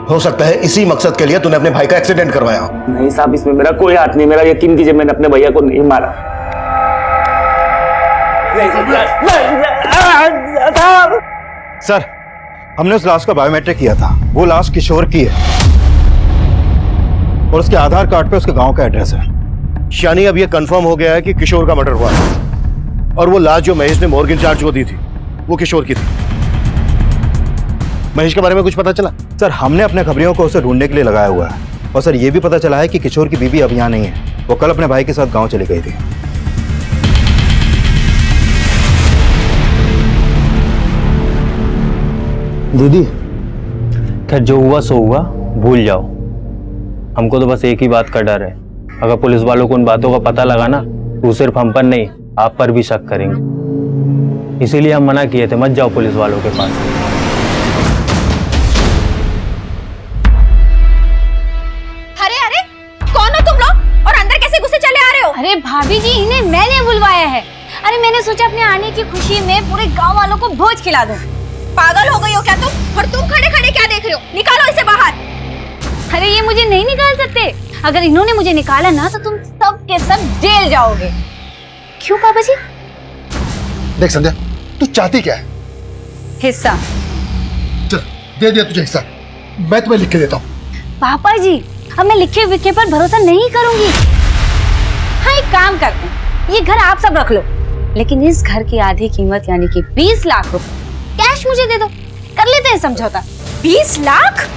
हो सकता है इसी मकसद के लिए तूने अपने भाई का एक्सीडेंट करवाया हो। नहीं साहब, इसमें मेरा कोई हाथ नहीं। मेरा यकीन कीजिए, मैंने अपने भैया को नहीं मारा। सर, हमने उस लाश का बायोमेट्रिक किया था। वो लाश किशोर की है और उसके आधार कार्ड पे उसके गांव का एड्रेस है। यानी अब यह कंफर्म हो गया है कि किशोर का मर्डर हुआ है और वो लाश जो महेश ने मॉर्गन चार्ज को दी थी वो किशोर की थी। महेश के बारे में कुछ पता चला? सर, हमने अपने खबरियों को उसे ढूंढने के लिए लगाया हुआ है और सर ये भी पता चला है कि किशोर की बीवी अब यहाँ नहीं है। वो कल अपने भाई के साथ गाँव चली गई थी। दीदी, खैर जो हुआ सो हुआ, भूल जाओ। हमको तो बस एक ही बात का डर है, अगर पुलिस वालों को उन बातों का पता लगा ना तो सिर्फ हम पर नहीं आप पर भी शक करेंगे। इसीलिए हम मना किए थे मत जाओ पुलिस वालों के पास। अरे अरे कौन हो तुम लोग और अंदर कैसे घुसे चले आ रहे हो? अरे भाभी जी, इन्हें मैंने बुलवाया है। अरे मैंने सोचा अपने आने की खुशी में पूरे गांव वालों को भोज खिला दूं। पागल हो गई हो क्या तुम? और तुम खड़े खड़े क्या देख रहे हो? निकालो इसे बाहर। अरे ये मुझे नहीं निकाल सकते। अगर इन्होंने मुझे निकाला ना तो तुम सब के सब जेल जाओगे। क्यों पापा जी? देख संध्या, तू चाहती क्या है? हिस्सा। चल दे दिया तुझे हिस्सा, मैं तुम्हें लिख के देता हूँ। पापा जी, अब मैं लिखे विखे पर भरोसा नहीं करूंगी। हाँ एक काम करते हैं, ये घर आप सब रख लो, लेकिन इस घर की आधी कीमत यानी कि 20 लाख रुपए कैश मुझे दे दो, कर लेते हैं समझौता। 20 लाख?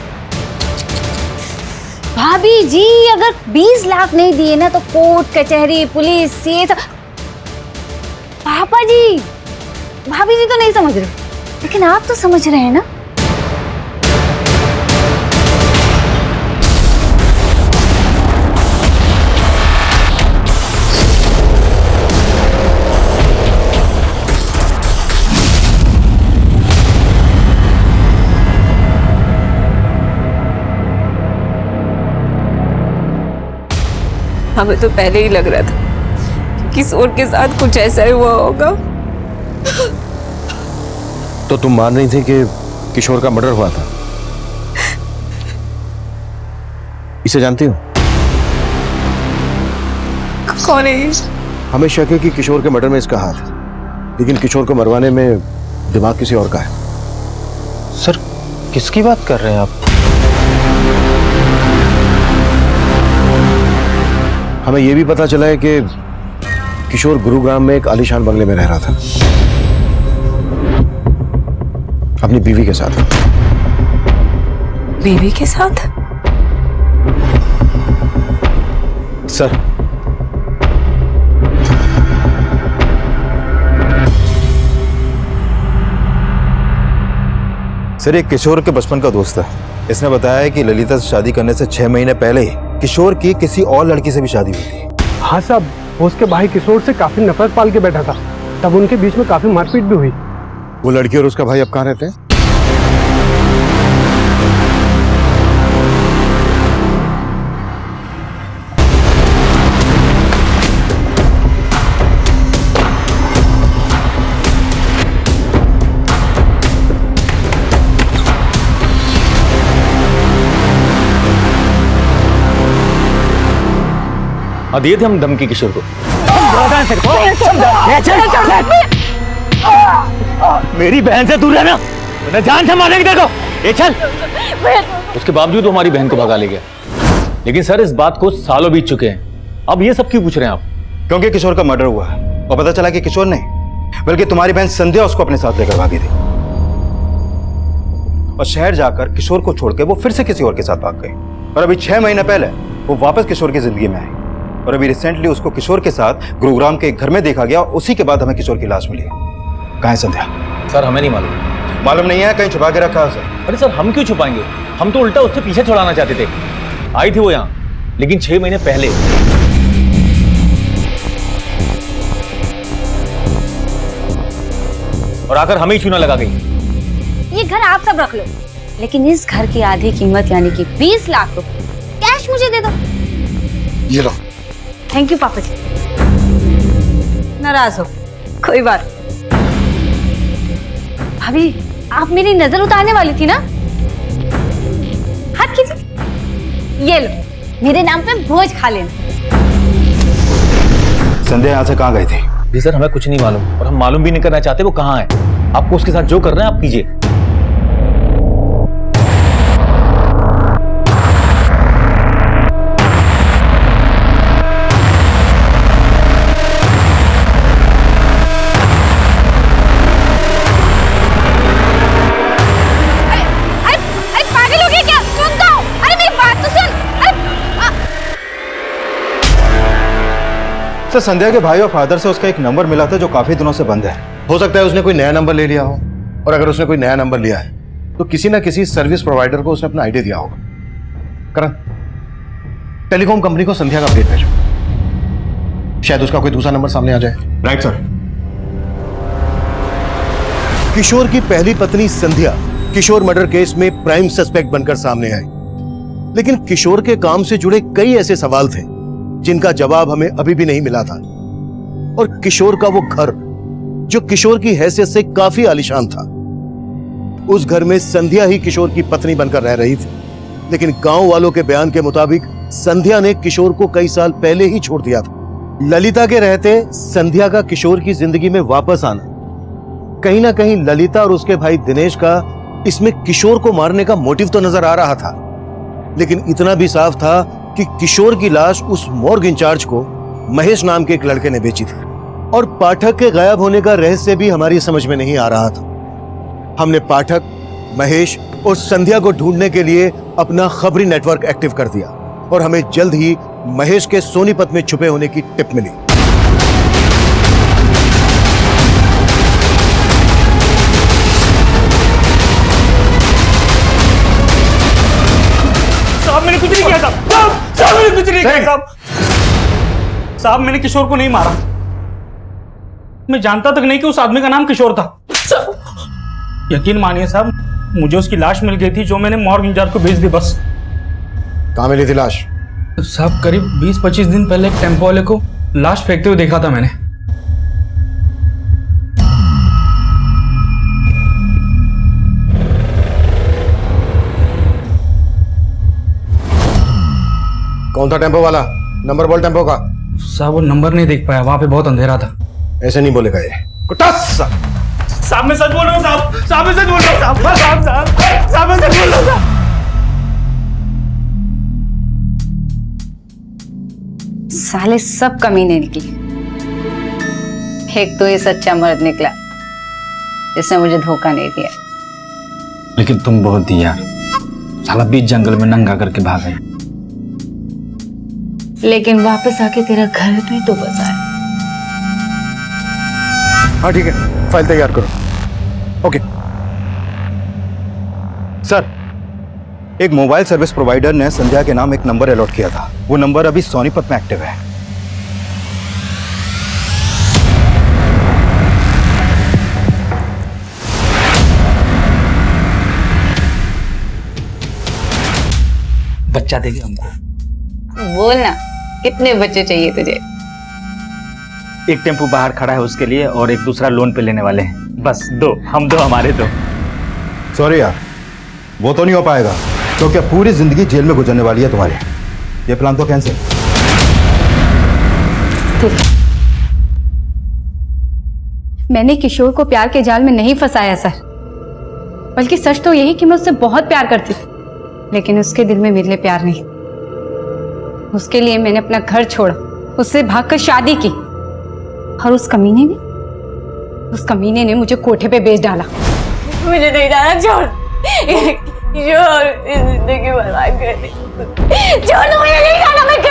भाभी जी, अगर 20 लाख नहीं दिए ना तो कोर्ट कचहरी पुलिस ये सब। पापा जी, भाभी जी तो नहीं समझ रहे, लेकिन आप तो समझ रहे हैं ना। हमें तो पहले ही लग रहा था कि किशोर के साथ कुछ ऐसा ही हुआ होगा। तो तुम मान रही थी कि किशोर का मर्डर हुआ था? इसे जानती हो? कौन है ये? हमें शक है कि किशोर के मर्डर में इसका हाथ है, लेकिन किशोर को मरवाने में दिमाग किसी और का है। सर किसकी बात कर रहे हैं आप? हमें यह भी पता चला है कि किशोर गुरुग्राम में एक आलीशान बंगले में रह रहा था अपनी बीवी के साथ। बीवी के साथ? सर, सर एक किशोर के बचपन का दोस्त है। इसने बताया है कि ललिता से शादी करने से 6 महीने पहले ही किशोर की किसी और लड़की से भी शादी हुई थी। हाँ साहब, वो उसके भाई किशोर से काफी नफरत पाल के बैठा था, तब उनके बीच में काफी मारपीट भी हुई। वो लड़की और उसका भाई अब कहाँ रहते हैं? दिए थे हम धमकी किशोर को। मेरी बहन से दूर रहना, मैं जान से मारेंगे। देखो ये चल। उसके बावजूद वो हमारी बहन को भगा ले गया। लेकिन सर इस बात को सालों बीत चुके हैं, अब ये सब क्यों पूछ रहे हैं आप? क्योंकि किशोर का मर्डर हुआ है और पता चला कि किशोर नहीं बल्कि तुम्हारी बहन संध्या उसको अपने साथ लेकर भागी थी और शहर जाकर किशोर को छोड़ के वो फिर से किसी और के साथ भाग गई। और अभी 6 महीने पहले वो वापस किशोर की जिंदगी में आई और अभी रिसेंटली उसको किशोर के साथ गुरुग्राम के एक घर में देखा गया और उसी के बाद हमें किशोर की लाश मिली। कहाँ है संध्या? सर हमें नहीं मालूम। मालूम नहीं है, कहीं छुपा के रखा है सर। अरे सर हम क्यों छुपाएंगे, हम तो उल्टा उससे पीछे छुड़ाना चाहते थे। आई थी वो यहाँ, लेकिन 6 महीने पहले। और आकर हमें ही चूना लगा गई। ये घर आप सब रख लो, लेकिन इस घर की आधी कीमत यानी कि 20 लाख रुपए कैश मुझे दे दो। ये लो। थैंक यू पापा जी। नाराज हो, कोई बात। भाभी आप मेरी नजर उतारने वाली थी ना? हाथ कीजिए, ये लो मेरे नाम पे भोज खा लेना। संध्या यहाँ से कहाँ गई थी? जी सर हमें कुछ नहीं मालूम और हम मालूम भी नहीं करना चाहते वो कहाँ है। आपको उसके साथ जो करना है आप कीजिए। सर संध्या के भाई और फादर से उसका एक नंबर मिला था जो काफी दिनों से बंद है। हो सकता है उसने कोई नया नंबर ले लिया हो, और अगर उसने कोई नया नंबर लिया है तो किसी ना किसी सर्विस प्रोवाइडर को उसने अपना आईडी दिया होगा। करण, टेलीकॉम कंपनी को संध्या का अपडेट भेजो, शायद उसका कोई दूसरा नंबर सामने आ जाए। Right sir. किशोर की पहली पत्नी संध्या किशोर मर्डर केस में प्राइम सस्पेक्ट बनकर सामने आई, लेकिन किशोर के काम से जुड़े कई ऐसे सवाल थे जिनका जवाब हमें अभी भी नहीं मिला था। और किशोर का वो घर जो किशोर की हैसियत से काफी आलीशान था, उस घर में संध्या ही किशोर की पत्नी बनकर रह रही थी। लेकिन गांव वालों के बयान के मुताबिक संध्या ने किशोर को कई साल पहले ही छोड़ दिया था। ललिता के रहते संध्या का किशोर की जिंदगी में वापस आना, कहीं ना कहीं ललिता और उसके भाई दिनेश का इसमें किशोर को मारने का मोटिव तो नजर आ रहा था। लेकिन इतना भी साफ था कि किशोर की लाश उस मॉर्ग इंचार्ज को महेश नाम के एक लड़के ने बेची थी। और पाठक के गायब होने का रहस्य भी हमारी समझ में नहीं आ रहा था। हमने पाठक, महेश और संध्या को ढूंढने के लिए अपना खबरी नेटवर्क एक्टिव कर दिया और हमें जल्द ही महेश के सोनीपत में छुपे होने की टिप मिली। साहब मैंने कुछ नहीं किया साहब। साहब मैंने कुछ नहीं किया साहब। साहब मैंने किशोर को नहीं मारा, मैं जानता तक नहीं कि उस आदमी का नाम किशोर था। यकीन मानिए साहब, मुझे उसकी लाश मिल गई थी जो मैंने मॉर्ग इंचार्ज को भेज दी। बस। कहाँ मिली थी लाश? साहब करीब 20-25 दिन पहले एक टेम्पो वाले को लाश फेंकते हुए देखा था मैंने। कौन था टेम्पो वाला? नंबर बोल टेम्पो का। साहब वो नंबर नहीं देख पाया, वहां पे बहुत अंधेरा था। ऐसे नहीं बोलेगा ये। कुटास! साहब मैं सच बोल रहा हूँ साहब, साहब मैं सच बोल रहा हूँ साहब, साहब साहब साहब मैं सच बोल रहा हूँ साहब। साले सब कमीने निकले। एक तो ये सच्चा मर्द निकला जिसने मुझे धोखा नहीं दिया। लेकिन तुम बहुत दी यार, साला बीच जंगल में नंगा करके भाग गए। लेकिन वापस आके तेरा घर भी तो बसाया। हाँ ठीक है, फाइल तैयार करो। ओके सर, एक मोबाइल सर्विस प्रोवाइडर ने संध्या के नाम एक नंबर अलॉट किया था। वो नंबर अभी सोनीपत में एक्टिव है। बच्चा देगी हमको। बोलना कितने बच्चे चाहिए तुझे? एक टेम्पू बाहर खड़ा है उसके लिए, और एक दूसरा लोन पे लेने वाले हैं। बस दो, हम दो, हमारे दो। सॉरी यार, वो तो नहीं हो पाएगा, क्योंकि अब पूरी जिंदगी जेल में गुजरने वाली है तुम्हारी। ये प्लान तो कैंसिल। मैंने किशोर को प्यार के जाल में नहीं फंसाया सर, बल्कि सच तो यही कि मैं उससे बहुत प्यार करती थी, लेकिन उसके दिल में मेरे लिए प्यार नहीं। उसके लिए मैंने अपना घर छोड़ा, उससे भागकर शादी की, और उस कमीने ने मुझे कोठे पे बेच डाला। मुझे नहीं जाना, छोड़ जिंदगी बर्बाद कर दी। छोड़, मुझे नहीं जाना, मुझे नहीं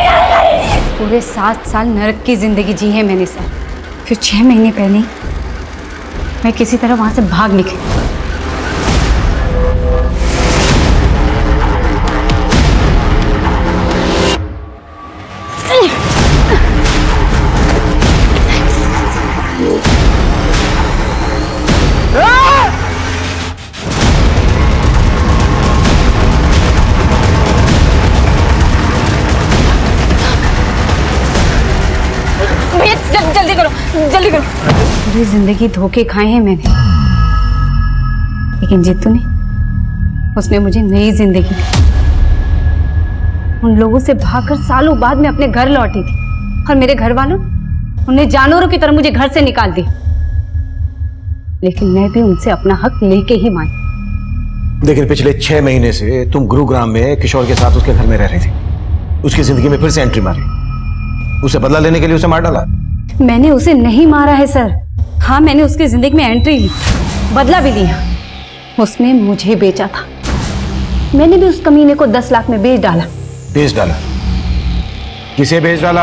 जाना। पूरे 7 साल नरक की जिंदगी जी है मैंने सर। फिर 6 महीने पहले मैं किसी तरह वहां से भाग निकली। जल्दी करो। पूरी जिंदगी धोखे खाए हैं मैंने, लेकिन जीतू ने, उसने मुझे नई जिंदगी दी। उन लोगों से भागकर सालों बाद मैं अपने घर लौटी थी, और मेरे घर वालों उन्हें जानवरों की तरह मुझे घर से निकाल दिया। लेकिन मैं भी उनसे अपना हक लेके ही मानी। लेकिन पिछले 6 महीने से तुम गुरुग्राम में किशोर के साथ उसके घर में रह रही थी। उसकी जिंदगी में फिर से एंट्री मारी, उसे बदला लेने के लिए उसे मार डाला। मैंने उसे नहीं मारा है सर। हाँ, मैंने उसकी जिंदगी में एंट्री ली, बदला भी लिया। उसने मुझे बेचा था, मैंने भी उस कमीने को 10 लाख में बेच डाला। बेच डाला? किसे बेच डाला?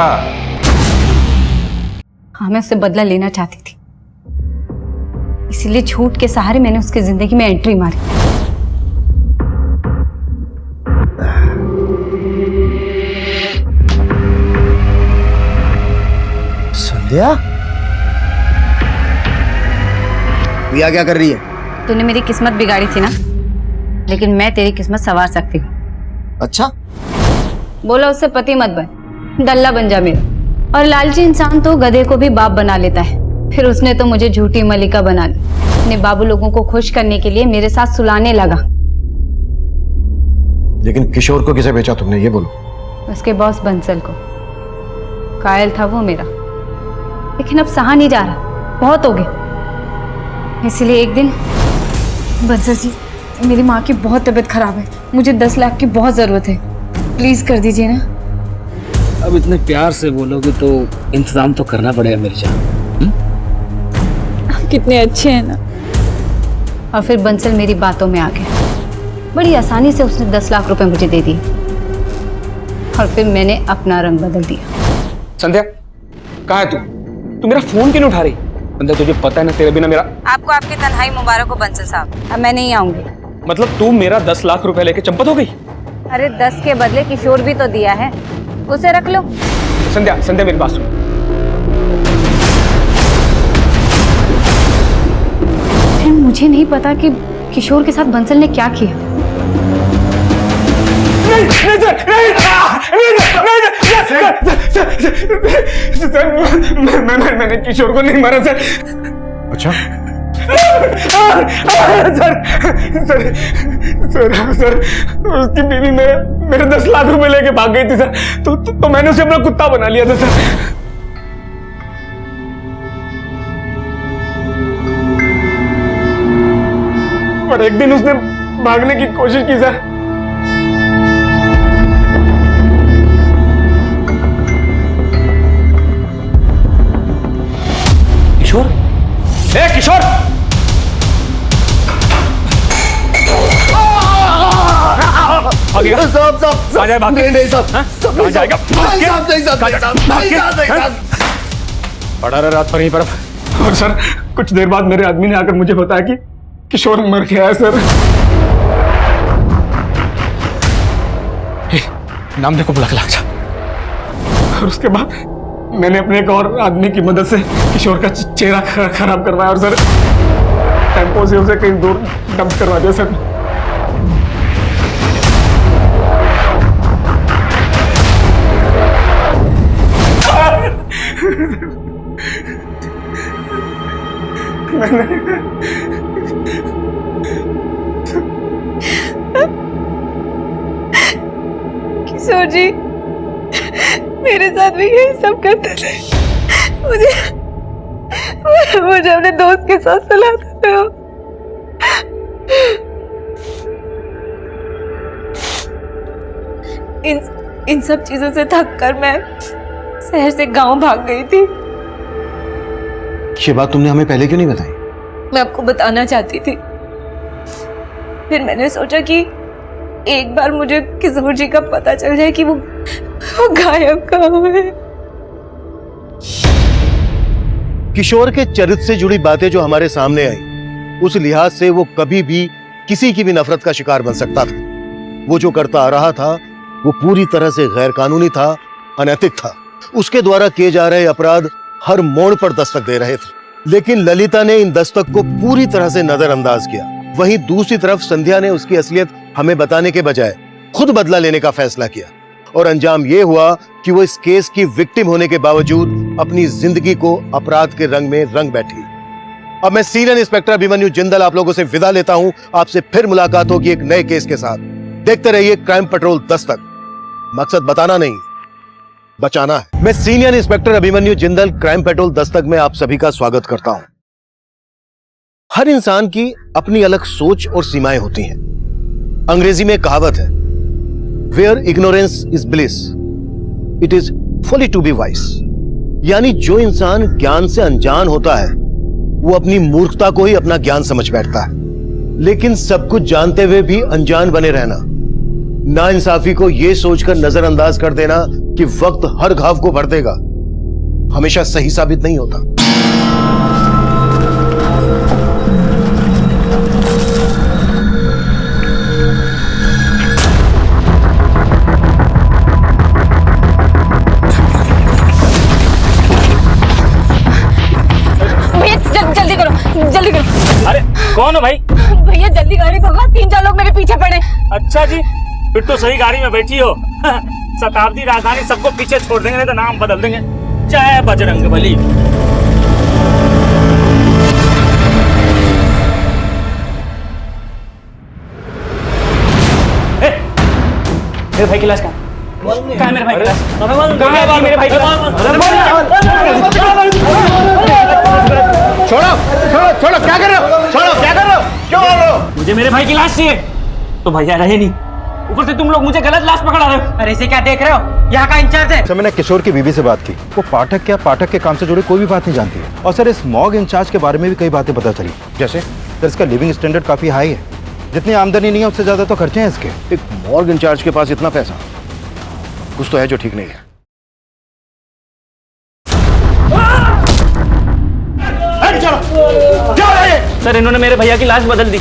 हाँ, मैं उससे बदला लेना चाहती थी, इसीलिए झूठ के सहारे मैंने उसकी जिंदगी में एंट्री मारी। संध्या, प्रिया क्या कर रही है? तूने मेरी किस्मत बिगाड़ी थी ना, लेकिन मैं तेरी किस्मत संवार सकती हूँ। अच्छा? बोला उससे पति मत बन, दल्ला बन जा मेरा। और लालची इंसान तो गधे को भी बाप बना लेता है। फिर उसने तो मुझे झूठी मलिका बना ली। अपने बाबू लोगों को खुश करने के लिए मेरे साथ सुलाने लगा। लेकिन किशोर को किसे बेचा तुमने, ये बोलो। उसके बॉस बंसल को। कायल था वो मेरा, लेकिन अब सहा नहीं जा रहा, बहुत हो गया। इसलिए एक दिन, बंसल जी, मेरी माँ की बहुत तबीयत खराब है, मुझे 10 लाख की बहुत जरूरत है, प्लीज कर दीजिए ना। अब इतने प्यार से बोलोगे तो इंतजाम तो करना पड़ेगा मेरी जान। आप कितने अच्छे हैं ना। और फिर बंसल मेरी बातों में आ गया। बड़ी आसानी से उसने 10 लाख रुपए मुझे दे दिए, और फिर मैंने अपना रंग बदल दिया। संध्या, कहाँ है तू? तू मेरा फोन क्यों नहीं उठा रही? संध्या, तुझे पता है ना तेरे बिना मेरा। आपको आपकी तन्हाई मुबारक हो बंसल साहब, अब मैं नहीं आऊंगी। मतलब तू मेरा 10 लाख रुपए लेके चंपत हो गई? अरे 10 के बदले किशोर भी तो दिया है, उसे रख लो। संध्या, संध्या मेरी बात सुन। फिर मुझे नहीं पता कि किशोर के साथ बंसल ने क्या किया। मैंने किशोर को नहीं मारा सर। अच्छा, सर उसकी बीवी मेरे 10 लाख रुपए लेके भाग गई थी सर। तो मैंने उसे अपना कुत्ता बना लिया था सर। और एक दिन उसने भागने की कोशिश की सर। किशोर, ए किशोर, पड़ा रहा रात भर यहीं पर। और सर कुछ देर बाद मेरे आदमी ने आकर मुझे बताया कि किशोर मर गया है सर। नाम देखो बुला के ला जा। और उसके बाद मैंने अपने एक और आदमी की मदद से किशोर का चेहरा खराब करवाया और सर टेम्पो से उसे कहीं दूर डंप करवा दिया सर। किशोर जी मेरे साथ भी यही सब करते थे। मुझे अपने दोस्त के साथ सुलाते थे। इन सब चीजों से थक कर मैं शहर से गांव भाग गई थी। ये बात तुमने हमें पहले क्यों नहीं बताई? मैं आपको बताना चाहती थी, फिर मैंने सोचा कि एक बार मुझे किशोर जी का पता चल जाए कि वो गायब कहाँ है। किशोर के चरित्र से जुड़ी बातें जो हमारे सामने आई, उस लिहाज से वो कभी भी किसी की भी नफरत का शिकार बन सकता था। वो जो करता आ रहा था वो पूरी तरह से गैर कानूनी था, अनैतिक था। उसके द्वारा किए जा रहे अपराध हर मोड़ पर दस्तक दे रहे थे, लेकिन ललिता ने इन दस्तक को पूरी तरह से नजरअंदाज किया। वहीं दूसरी तरफ संध्या ने उसकी असलियत हमें बताने के बजाय खुद बदला लेने का फैसला किया और अंजाम यह हुआ कि वो इस केस की विक्टिम होने के बावजूद अपनी जिंदगी को अपराध के रंग में रंग बैठी। अब मैं सीनियर इंस्पेक्टर अभिमन्यु जिंदल आप लोगों से विदा लेता हूं। आपसे फिर मुलाकात होगी एक नए केस के साथ। देखते रहिए क्राइम पेट्रोल दस्तक। मकसद बताना नहीं, बचाना है। मैं senior inspector Abhimanyu Jindal crime petrol Dastak में आप सभी का स्वागत करता हूं। हर इंसान की अपनी अलग सोच और सीमाएं होती हैं। अंग्रेजी में कहावत है, where ignorance is bliss it is folly to be wise. यानी जो इंसान ज्ञान से अनजान होता है वो अपनी मूर्खता को ही अपना ज्ञान समझ बैठता है। लेकिन सब कुछ जानते हुए भी अनजान बने रहना, नाइंसाफी को यह सोचकर नजरअंदाज कर देना कि वक्त हर घाव को भर देगा, हमेशा सही साबित नहीं होता। जल्दी करो, जल्दी करो। अरे कौन हो भाई? भैया जल्दी गाड़ी भगवा, 3-4 लोग मेरे पीछे पड़े। अच्छा जी, फिर तो सही गाड़ी में बैठी हो। शताब्दी राजधानी सबको पीछे छोड़ देंगे, नहीं तो नाम बदल देंगे। जय बजरंगबली। मेरे भाई की लाश कहाँ है? मेरे भाई की लाश कहाँ है? मेरे भाई की लाश छोड़ो, क्या कर रहे हो? छोड़ो, क्या कर रहे हो? क्यों मार रहे हो? मुझे मेरे भाई की लाश चाहिए। तो भैया रहे नहीं, ऊपर से तुम लोग मुझे गलत लाश पकड़ा रहे हो। अरे इसे क्या देख रहे हो? यहाँ का इंचार्ज है। सर मैंने किशोर की बीवी से बात की, वो पाठक के काम से जुड़ी कोई भी बात नहीं जानती है। और सर इस मॉग इंचार्ज के बारे में भी कई बातें पता चली। जैसे सर इसका लिविंग स्टैंडर्ड काफी हाई है, जितनी आमदनी नहीं है उससे ज्यादा तो खर्चे हैं इसके। एक मॉर्ग इंचार्ज के पास इतना पैसा, कुछ तो है जो ठीक नहीं है। सर इन्होंने मेरे भैया की लाश बदल दी।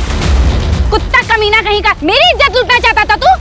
कुत्ता कमीना कहीं का, मेरी इज्जत लूटना चाहता था तू?